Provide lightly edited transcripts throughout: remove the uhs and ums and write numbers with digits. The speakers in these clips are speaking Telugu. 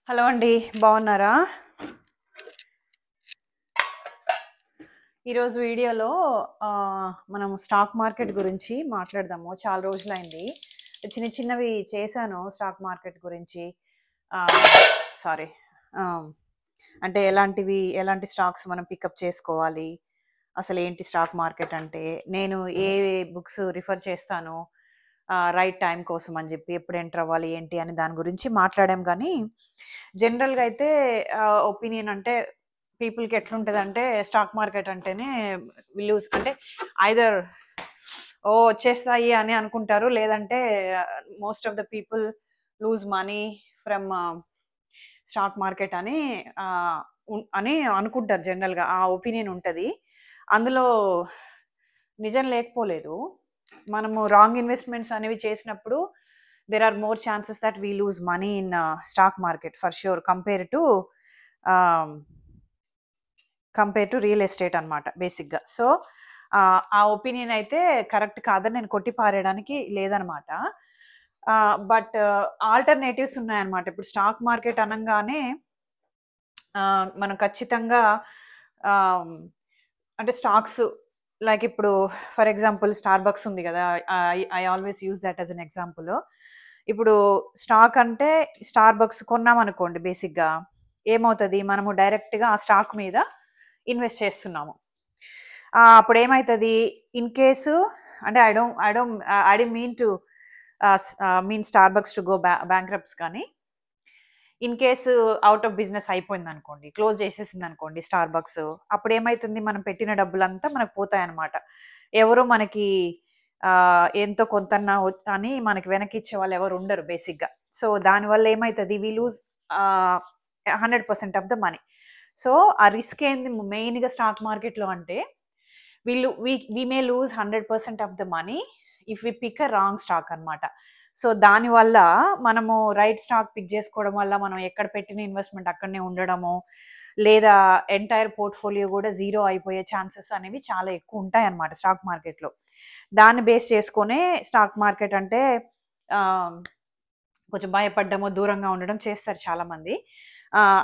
హలో అండి. బాగున్నారా? ఈరోజు వీడియోలో మనం స్టాక్ మార్కెట్ గురించి మాట్లాడదాము. చాలా రోజులైంది. చిన్న చిన్నవి చేశాను స్టాక్ మార్కెట్ గురించి. సారీ. అంటే ఎలాంటి స్టాక్స్ మనం పికప్ చేసుకోవాలి, అసలు ఏంటి స్టాక్ మార్కెట్ అంటే, నేను ఏ బుక్స్ రిఫర్ చేస్తాను రైట్ టైం కోసం అని చెప్పి, ఎప్పుడు ఎంటర్ అవ్వాలి ఏంటి అని దాని గురించి మాట్లాడాం. కానీ జనరల్గా అయితే ఒపీనియన్ అంటే పీపుల్కి ఎట్లుంటుందంటే స్టాక్ మార్కెట్ అంటేనే లూజ్ అంటే ఐదర్ వచ్చేస్తాయి అని అనుకుంటారు, లేదంటే most of the people lose money from stock market అని అని అనుకుంటారు. జనరల్గా ఆ ఒపీనియన్ ఉంటుంది. అందులో నిజం లేకపోలేదు. మనము రాంగ్ ఇన్వెస్ట్మెంట్స్ అనేవి చేసినప్పుడు there are more chances that we lose money in stock market for sure compare to real estate అనమాట బేసిక్గా. సో ఆ ఒపీనియన్ అయితే కరెక్ట్ కాదని నేను కొట్టి పారేయడానికి లేదనమాట. బట్ ఆల్టర్నేటివ్స్ ఉన్నాయన్నమాట. ఇప్పుడు స్టాక్ మార్కెట్ అనగానే మనం ఖచ్చితంగా అంటే స్టాక్స్ లైక్ ఇప్పుడు ఫర్ ఎగ్జాంపుల్ స్టార్ బక్స్ ఉంది కదా, I always use that as an example. ఇప్పుడు స్టాక్ అంటే స్టార్ బక్స్ కొన్నాం అనుకోండి, బేసిక్గా ఏమవుతుంది, మనము డైరెక్ట్గా ఆ స్టాక్ మీద ఇన్వెస్ట్ చేస్తున్నాము. అప్పుడు ఏమవుతుంది, ఇన్ కేసు అంటే I don't mean Starbucks to go bankrupts, కానీ in case out of business అయిపోయింది అనుకోండి, క్లోజ్ చేసేసింది అనుకోండి స్టార్ బక్స్, అప్పుడు ఏమవుతుంది, మనం పెట్టిన డబ్బులంతా మనకు పోతాయన్నమాట. ఎవరు మనకి ఎంతో కొంత అని మనకి వెనక్కి ఇచ్చే వాళ్ళు ఎవరు ఉండరు బేసిక్గా. సో దానివల్ల ఏమవుతుంది, we lose 100% of the money. So ఆ రిస్క్ ఏంది మెయిన్గా స్టాక్ మార్కెట్లో అంటే, we may lose 100% of the money if we pick a wrong stock అనమాట. సో దానివల్ల మనము రైట్ స్టాక్ పిక్ చేసుకోవడం వల్ల మనం ఎక్కడ పెట్టిన ఇన్వెస్ట్మెంట్ అక్కడనే ఉండడము, లేదా ఎంటైర్ పోర్ట్ఫోలియో కూడా జీరో అయిపోయే ఛాన్సెస్ అనేవి చాలా ఎక్కువ ఉంటాయి అన్నమాట స్టాక్ మార్కెట్లో. దాన్ని బేస్ చేసుకునే స్టాక్ మార్కెట్ అంటే కొంచెం భయపడ్డము, దూరంగా ఉండడం చేస్తారు చాలామంది.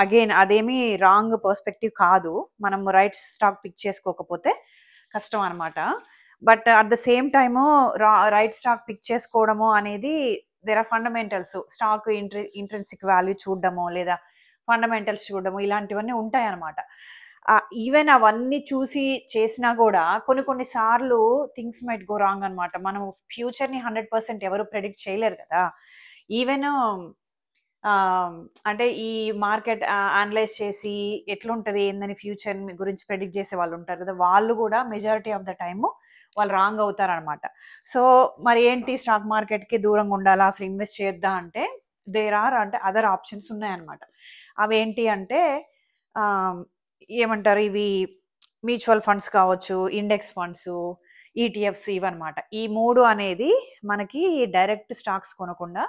అగైన్ అదేమి రాంగ్ పర్స్పెక్టివ్ కాదు, మనం రైట్ స్టాక్ పిక్ చేసుకోకపోతే కష్టం అనమాట. But at the same time right stock pick చేసుకోవడము అనేది there are fundamentals. Stock intrinsic value చూడడము, లేదా ఫండమెంటల్స్ చూడడము, ఇలాంటివన్నీ ఉంటాయి అనమాట. ఈవెన్ అవన్నీ చూసి చేసినా కూడా కొన్ని సార్లు థింగ్స్ మైట్ గో రాంగ్ అనమాట. మనం ఫ్యూచర్ని 100% ఎవరు ప్రెడిక్ట్ చేయలేరు కదా. ఈవెన్ అంటే ఈ మార్కెట్ అనలైజ్ చేసి ఎట్లుంటుంది ఏందని ఫ్యూచర్ గురించి ప్రెడిక్ట్ చేసే వాళ్ళు ఉంటారు కదా, వాళ్ళు కూడా మెజారిటీ ఆఫ్ ద టైము వాళ్ళు రాంగ్ అవుతారనమాట. సో మరి ఏంటి, స్టాక్ మార్కెట్కి దూరంగా ఉండాలా, అసలు ఇన్వెస్ట్ చేద్దా అంటే దేర్ ఆర్ అంటే అదర్ ఆప్షన్స్ ఉన్నాయన్నమాట. అవి ఏంటి అంటే ఏమంటారు, ఇవి మ్యూచువల్ ఫండ్స్ కావచ్చు, ఇండెక్స్ ఫండ్స్, ఈటీఎఫ్స్, ఇవన్నమాట. ఈ మూడు అనేది మనకి డైరెక్ట్ స్టాక్స్ కొనకుండా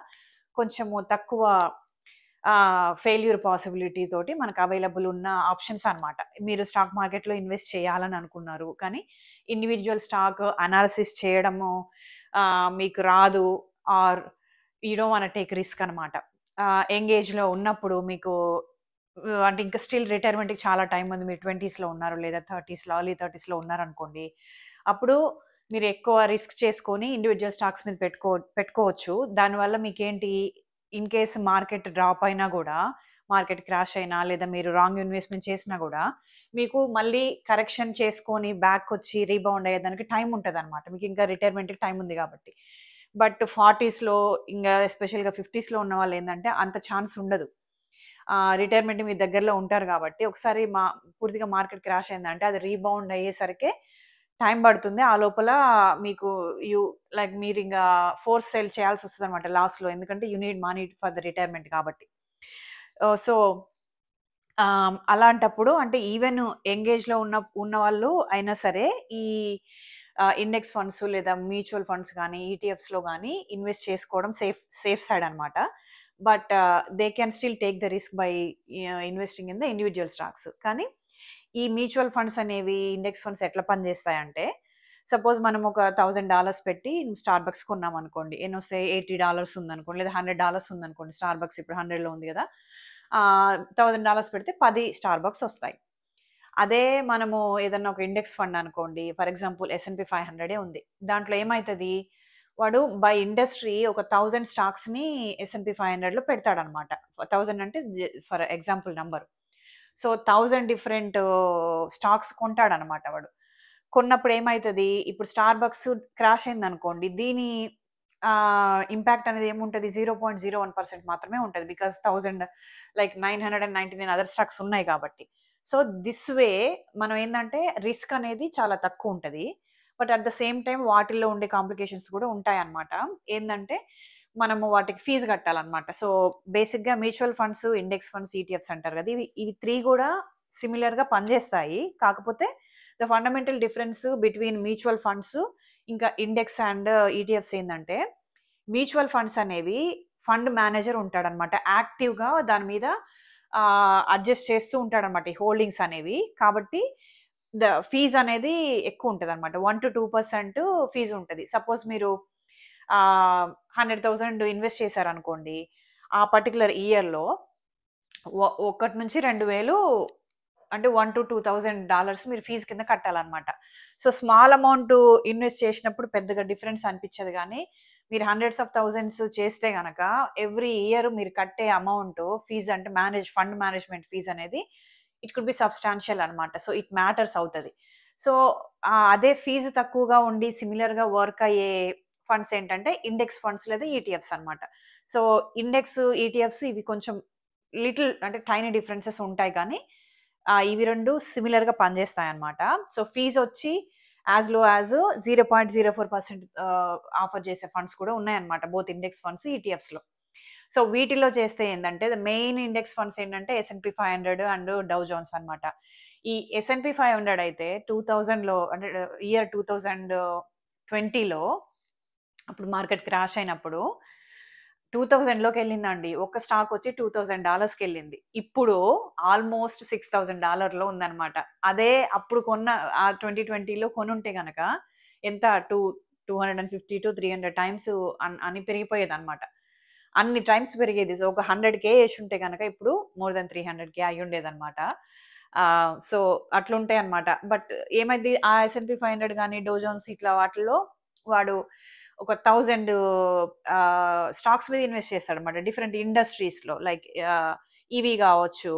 కొంచెము తక్కువ ఫెయిల్యూర్ పాసిబిలిటీ తోటి మనకు అవైలబుల్ ఉన్న ఆప్షన్స్ అనమాట. మీరు స్టాక్ మార్కెట్లో ఇన్వెస్ట్ చేయాలని అనుకున్నారు, కానీ ఇండివిజువల్ స్టాక్ అనాలిసిస్ చేయడము మీకు రాదు, or you don't want take risk అనమాట. ఎంగేజ్లో ఉన్నప్పుడు మీకు అంటే ఇంకా స్టిల్ రిటైర్మెంట్కి చాలా టైం ఉంది, మీరు 20స్లో ఉన్నారు లేదా 30స్లో, ఎర్లీ 30స్లో ఉన్నారనుకోండి, అప్పుడు మీరు ఎక్కువ రిస్క్ చేసుకొని ఇండివిజువల్ స్టాక్స్ మీద పెట్టుకోవచ్చు. దానివల్ల మీకేంటి, ఇన్ కేస్ మార్కెట్ డ్రాప్ అయినా కూడా, మార్కెట్ క్రాష్ అయినా, లేదా మీరు రాంగ్ ఇన్వెస్ట్మెంట్ చేసినా కూడా మీకు మళ్ళీ కరెక్షన్ చేసుకొని బ్యాక్ వచ్చి రీబౌండ్ అయ్యేదానికి టైం ఉంటుంది అనమాట. మీకు ఇంకా రిటైర్మెంట్కి టైం ఉంది కాబట్టి. బట్ 40స్లో ఇంకా ఎస్పెషల్గా 50స్లో ఉన్న వాళ్ళు ఏంటంటే అంత ఛాన్స్ ఉండదు. రిటైర్మెంట్ మీ దగ్గరలో ఉంటారు కాబట్టి ఒకసారి పూర్తిగా మార్కెట్ క్రాష్ అయిందంటే అది రీబౌండ్ అయ్యేసరికి టైం పడుతుంది. ఆ లోపల మీకు మీరు ఇంకా ఫోర్స్ సేల్ చేయాల్సి వస్తుంది అనమాట లాస్ట్లో, ఎందుకంటే you need money for the retirement కాబట్టి. సో అలాంటప్పుడు అంటే ఈవెన్ ఎంగేజ్లో ఉన్న వాళ్ళు అయినా సరే ఈ ఇండెక్స్ ఫండ్స్ లేదా మ్యూచువల్ ఫండ్స్ కానీ ఈటీఎఫ్స్లో కానీ ఇన్వెస్ట్ చేసుకోవడం సేఫ్ సైడ్ అనమాట. But they can still take the risk by investing in the individual stocks. కానీ ఈ మ్యూచువల్ ఫండ్స్ అనేవి, ఇండెక్స్ ఫండ్స్ ఎట్లా పనిచేస్తాయంటే, సపోజ్ మనం ఒక $1000 పెట్టి స్టార్ బక్స్ కొన్నాం అనుకోండి, ఎన్నొస్తాయి, $80 ఉందనుకోండి, లేదా $100 ఉందనుకోండి. స్టార్ బక్స్ ఇప్పుడు 100లో ఉంది కదా, $1000 పెడితే 10 స్టార్ బక్స్ వస్తాయి. అదే మనము ఏదన్నా ఒక ఇండెక్స్ ఫండ్ అనుకోండి, ఫర్ ఎగ్జాంపుల్ S&P 500 ఉంది. దాంట్లో ఏమైతది, వాడు బై ఇండస్ట్రీ ఒక 1000 స్టాక్స్‌ని S&P 500లో పెడతాడనమాట. 1000 అంటే for example number. So, 1000 different stocks కొంటాడనమాట వాడు. కొన్నప్పుడు ఏమైతది, ఇప్పుడు స్టార్ బక్స్ క్రాష్ అయిందనుకోండి, దీని ఇంపాక్ట్ అనేది ఏముంటది, 0.01% మాత్రమే ఉంటది. బికాజ్ 1000 లైక్ 999 అదర్ స్టాక్స్ ఉన్నాయి కాబట్టి. సో, దిస్ వే మనం ఏందంటే రిస్క్ అనేది చాలా తక్కువుంటది. But at the same time వాటిల్లో ఉండే కాంప్లికేషన్స్ కూడా ఉంటాయన్నమాట. ఏందంటే మనము వాటికి ఫీజ్ కట్టాలన్నమాట. సో, బేసిక్‌గా mutual funds, index funds, ETFs అంటారు కదా! ఇవి 3 కూడా సిమిలర్‌గా పనిచేస్తాయి. కాకపోతే the fundamental difference between mutual funds ఇంకా ఇండెక్స్ అండ్ ఈటీఎఫ్స్ ఏందంటే, మ్యూచువల్ ఫండ్స్ అనేవి ఫండ్ మేనేజర్ ఉంటాడనమాట. యాక్టివ్‌గా దాని మీద అడ్జస్ట్ చేస్తూ ఉంటాడనమాట ఈ హోల్డింగ్స్ అనేవి. కాబట్టి ఫీజ్ అనేది ఎక్కువ ఉంటదనమాట. 1-2% ఫీజ్ ఉంటది. సపోజ్ మీరు 100,000 ఇన్వెస్ట్ చేశారనుకోండి. ఆ పర్టిక్యులర్ ఇయర్‌లో 1-2,000 అంటే $1,000-2,000 మీరు ఫీజ్ కింద కట్టాలనమాట. సో, స్మాల్ అమౌంట్ ఇన్వెస్ట్ చేసినప్పుడు పెద్దగా డిఫరెన్స్ అనిపించదు గానీ, మీరు హండ్రెడ్స్ ఆఫ్ థౌసండ్స్ చేస్తే గనక ఎవ్రీ ఇయర్ మీరు కట్టే అమౌంట్ ఫీజ్ అంటే ఫండ్ మేనేజ్మెంట్ ఫీజ్ అనేది ఇట్ కుడ్ బి సబ్స్టాన్షియల్ అనమాట. సో, ఇట్ మ్యాటర్స్ అవుతది. సో, అదే ఫీజు తక్కువగా ఉండి సిమిలర్‌గా వర్క్ అయ్యే ఫండ్స్ ఏంటంటే ఇండెక్స్ ఫండ్స్ లేదా ఈటీఎఫ్స్ అనమాట. సో, ఇండెక్స్, ఈటీఎఫ్స్ ఇవి కొంచెం లిటిల్ అంటే టైనీ డిఫరెన్సెస్ ఉంటాయి కానీ ఇవి 2 సిమిలర్‌గా పనిచేస్తాయన్నమాట. సో, ఫీజొచ్చి యాస్ లో యాస్ 0.04% ఆఫర్ చేసే ఫండ్స్ కూడా ఉన్నాయన్నమాట. బోత్ ఇండెక్స్ ఫండ్స్, ఈటీఎఫ్స్‌లో. సో, వీటిలో చేస్తే ఏందంటే మెయిన్ ఇండెక్స్ ఫండ్స్ ఏంటంటే S&P 500 అండ్ డౌ జోన్స్ అన్నమాట. ఈ S&P 500 అయితే 2000లో అంటే ఇయర్ 2020లో అప్పుడు మార్కెట్ క్రాష్ అయినప్పుడు 2000లోకెళ్ళిందండి. ఒక్క స్టాక్ వచ్చి $2,000కెళ్ళింది. ఇప్పుడు ఆల్‌మోస్ట్ $6,000లో ఉందన్నమాట. అదే అప్పుడు కొన్న 2020లో కొనుంటే గనక ఎంత 250-300 టైమ్స్ అని పెరిగిపోయేదన్నమాట. అన్ని టైమ్స్ పెరిగేది. సో, ఒక 100K యేసుంటే గనక ఇప్పుడు మోర్ థాన్ 300K అయ్యుండేదన్నమాట. సో, అట్లుంటాయన్నమాట. బట్ ఏమైద్ది ఆ S&P 500 గాని, డౌ జోన్స్ ఇట్లా వాటిల్లో వాడు ఒక 1000 స్టాక్స్ మీద ఇన్వెస్ట్ చేస్తాడన్నమాట. డిఫరెంట్ ఇండస్ట్రీస్‌లో లైక్ ఈవీ గావచ్చు,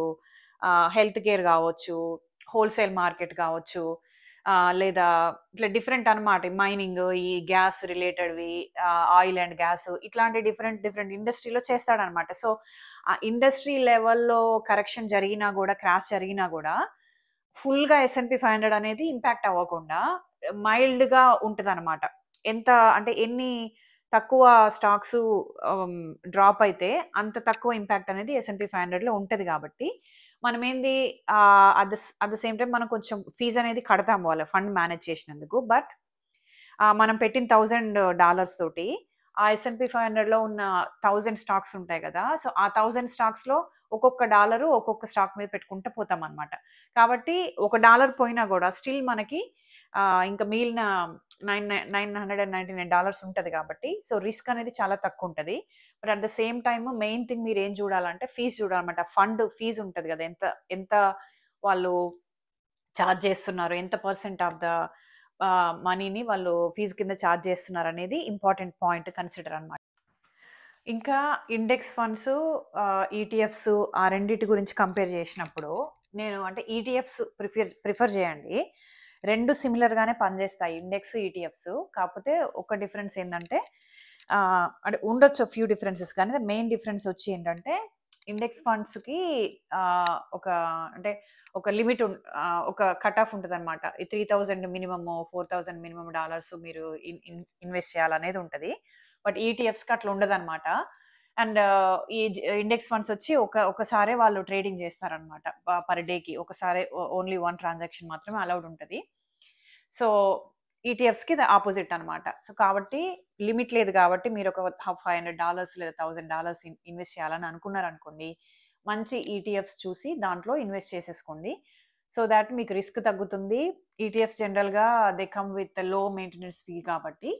హెల్త్ కేర్ గావచ్చు, హోల్‌సేల్ మార్కెట్ గావచ్చు, లేదా ఇట్లా డిఫరెంట్ అన్నమాట. మైనింగ్, ఈ గ్యాస్ రిలేటెడ్‌వి, ఆయిల్ అండ్ గ్యాస్ ఇట్లాంటి డిఫరెంట్ ఇండస్ట్రీలో చేస్తాడన్నమాట. సో, ఆ ఇండస్ట్రీ లెవెల్‌లో కరెక్షన్ జరిగినా గూడా, క్రాష్ జరిగినా గూడా ఫుల్‌గా S&P 500 అనేది ఇంపాక్ట్ అవ్వకుండా మైల్డ్‌గా ఉంటదన్నమాట. ఎంత అంటే ఎన్ని తక్కువ స్టాక్సు డ్రాప్ అయితే అంత తక్కువ ఇంపాక్ట్ అనేది S&P 500లో ఉంటది గాబట్టి, మనమేంది అట్ ద సేమ్ టైమ్ మనం కొంచెం ఫీజ్ అనేది కడతాం వాళ్ళ ఫండ్ మేనేజ్ చేసినందుకు. బట్ మనం పెట్టిన $1,000 తోటి ఆ S&P 500లో ఉన్న 1000 స్టాక్స్ ఉంటాయి గదా! సో, ఆ 1000 స్టాక్స్‌లో ఒక్కొక్క డాలరు ఒక్కొక్క స్టాక్ మీద పెట్టుకుంటూ పోతామనమాట. కాబట్టి ఒక డాలర్ పోయినా గూడా స్టిల్ మనకి ఇంకా మిగిలిన $999 ఉంటది కాబట్టి, సో, రిస్క్ అనేది చాలా తక్కువుంటది. But at the same time main thing మీరేం జూడాలంటే ఫీజ్ జూడాలన్నమాట. ఫండ్ ఫీజ్ ఉంటది గదా! ఎంత ఎంత వాళ్ళు చార్జ్ జేస్తున్నారు, ఎంత పర్సెంట్ ఆఫ్ ద మనీని వాళ్ళు ఫీజ్ కింద చార్జ్ జేస్తున్నారనేది ఇంపార్టెంట్ పాయింట్ కన్సిడర్ అన్నమాట. ఇంకా ఇండెక్స్ ఫండ్స్, ఈటీఎఫ్స్ ఆ రెండిటి గురించి కంపేర్ చేసినప్పుడు నేను అంటే ఈటీఎఫ్స్ ప్రిఫర్ చేయండి. 2 సిమిలర్‌గానే పనిచేస్తాయి ఇండెక్స్, ఈటీఎఫ్స్. కాకపోతే ఒక డిఫరెన్స్ ఏందంటే అంటే ఉండొచ్చు ఫ్యూ డిఫరెన్సెస్ కానీ మెయిన్ డిఫరెన్స్ వచ్చి ఏంటంటే ఇండెక్స్ ఫండ్స్‌కి ఒక అంటే ఒక లిమిట్ ఒక కట్ ఆఫ్ ఉంటదన్నమాట. ఈ 3000 మినిమమ్, 4000 మినిమమ్ డాలర్స్ మీరు ఇన్వెస్ట్ చేయాలనేది ఉంటది. బట్ ఈటీఎఫ్స్‌కి అట్లా ఉండదన్నమాట. అండ్ ఈ ఇండెక్స్ ఫండ్స్ వచ్చి ఒకసారే వాళ్ళు ట్రేడింగ్ చేస్తారనమాట. పర్ డేకి ఒకసారి ఓన్లీ 1 ట్రాన్సాక్షన్ మాత్రమే అలౌడ్ ఉంటది. సో, ఈటీఎఫ్స్‌కి ఇది అపోజిట్ అనమాట. సో, కాబట్టి లిమిట్ లేదు కాబట్టి మీరు ఒక $500 లేదా $1000 ఇన్వెస్ట్ చేయాలని అనుకున్నారనుకోండి. మంచి ఈటీఎఫ్స్ చూసి దాంట్లో ఇన్వెస్ట్ చేసేసుకోండి. సో థాట్ మీకు రిస్క్ తగ్గుతుంది. ఈటీఎఫ్స్ జనరల్‌గా దే కమ్ విత్ లో మెయింటెనెన్స్ ఫీ కాబట్టి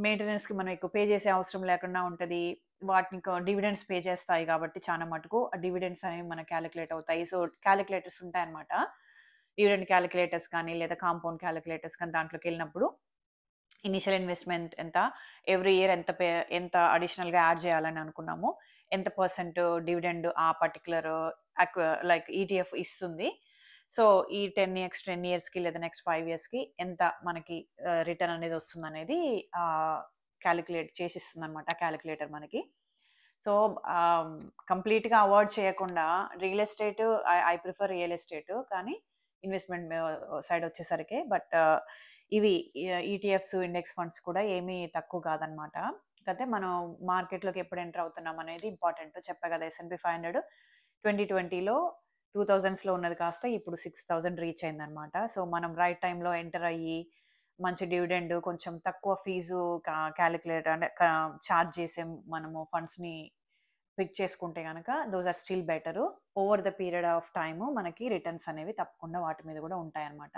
మెయింటెనెన్స్‌కి మనం ఎక్కువ పే చేసే అవసరం లేకుండా ఉంటది. వాటిని డివిడెండ్స్ పే చేస్తాయి కాబట్టి చాలా మటుకు ఆ డివిడెండ్స్ అనేవి మనకు క్యాలిక్యులేట్ అవుతాయి. సో, క్యాలిక్యులేటర్స్ ఉంటాయన్నమాట. డివిడెండ్ క్యాలిక్యులేటర్స్ కానీ లేదా కాంపౌండ్ క్యాలిక్యులేటర్స్ కానీ దాంట్లోకెళ్ళినప్పుడు ఇనిషియల్ ఇన్వెస్ట్‌మెంట్ ఎంత, ఎవ్రీ ఇయర్ ఎంత అడిషనల్‌గా యాడ్ చేయాలని అనుకున్నాము, ఎంత పర్సెంట్ డివిడెండ్ ఆ పర్టిక్యులర్ లైక్ ఈటీఎఫ్ ఇస్తుంది. సో, ఈ 10 ఇయర్స్‌కి లేదా నెక్స్ట్ 5 ఇయర్స్‌కి ఎంత మనకి రిటర్న్ అనేది వస్తుందనేది క్యాలిక్యులేట్ చేసిస్తుందన్నమాట క్యాలిక్యులేటర్ మనకి. సో, కంప్లీట్‌గా అవాయిడ్ చేయకుండా real estate I prefer real estate కానీ ఇన్వెస్ట్‌మెంట్ సైడ్ వచ్చేసరికి. బట్ ఇవి ఈటీఎఫ్స్, ఇండెక్స్ ఫండ్స్ కూడా ఏమీ తక్కువ కాదనమాట. కాకపోతే మనం మార్కెట్‌లోకి ఎప్పుడు ఎంటర్ అవుతున్నాం అనేది ఇంపార్టెంట్. చెప్పా కదా! ఎస్ఎన్‌పి 500 2020లో 2000స్‌లో ఉన్నది కాస్త ఇప్పుడు 6000 రీచ్ అయిందనమాట. సో, మనం రైట్ టైమ్‌లో ఎంటర్ అయ్యి మంచి డివిడెండ్ కొంచెం తక్కువ ఫీజు క్యాలిక్యులేట్ అంటే చార్జ్ చేసే మనము ఫండ్స్‌ని పిక్ చేసుకుంటే గనక those are still better. Over the period of time మనకి రిటర్న్స్ అనేవి తప్పకుండా వాటి మీద కూడా ఉంటాయన్నమాట.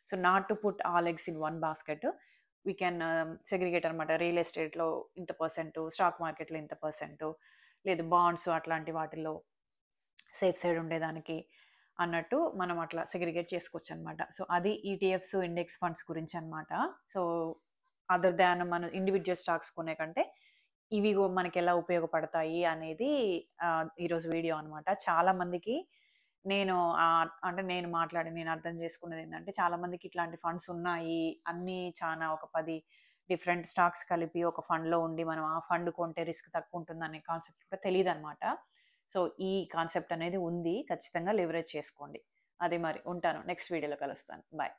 So, not to put all eggs in one basket. We can segregate అనమాట. రియల్ ఎస్టేట్‌లో ఇంత పర్సెంటు, స్టాక్ మార్కెట్‌లో ఇంత పర్సెంటు, లేదు బాండ్స్ అట్లాంటి వాటిల్లో సేఫ్ సైడ్ ఉండేదానికి అన్నట్టు మనం అట్లా సెగ్రిగేట్ చేసుకోవచ్చనమాట. సో, అది ఈటీఎఫ్స్, ఇండెక్స్ ఫండ్స్ గురించనమాట. సో, అదర్ దాన్ మనం ఇండివిడ్యువల్ స్టాక్స్ కొనే కంటే ఇవి మనకెలా ఉపయోగపడతాయి అనేది ఈరోజు వీడియో అనమాట. చాలా మందికి నేను అంటే నేను అర్థం చేసుకున్నదేంటంటే, చాలా మందికి ఇట్లాంటి ఫండ్స్ ఉన్నాయి. అన్నీ చానా ఒక 10 డిఫరెంట్ స్టాక్స్ కలిపి ఒక ఫండ్‌లో ఉండి మనం ఆ ఫండ్ కొంటే రిస్క్ తక్కువుంటుందనే కాన్సెప్ట్ కూడా తెలీదనమాట. సో, ఈ కాన్సెప్ట్ అనేది ఉంది. ఖచ్చితంగా లివరేజ్ చేసుకోండి. అది మరి ఉంటాను. నెక్స్ట్ వీడియోలో కలుస్తాను. బాయ్.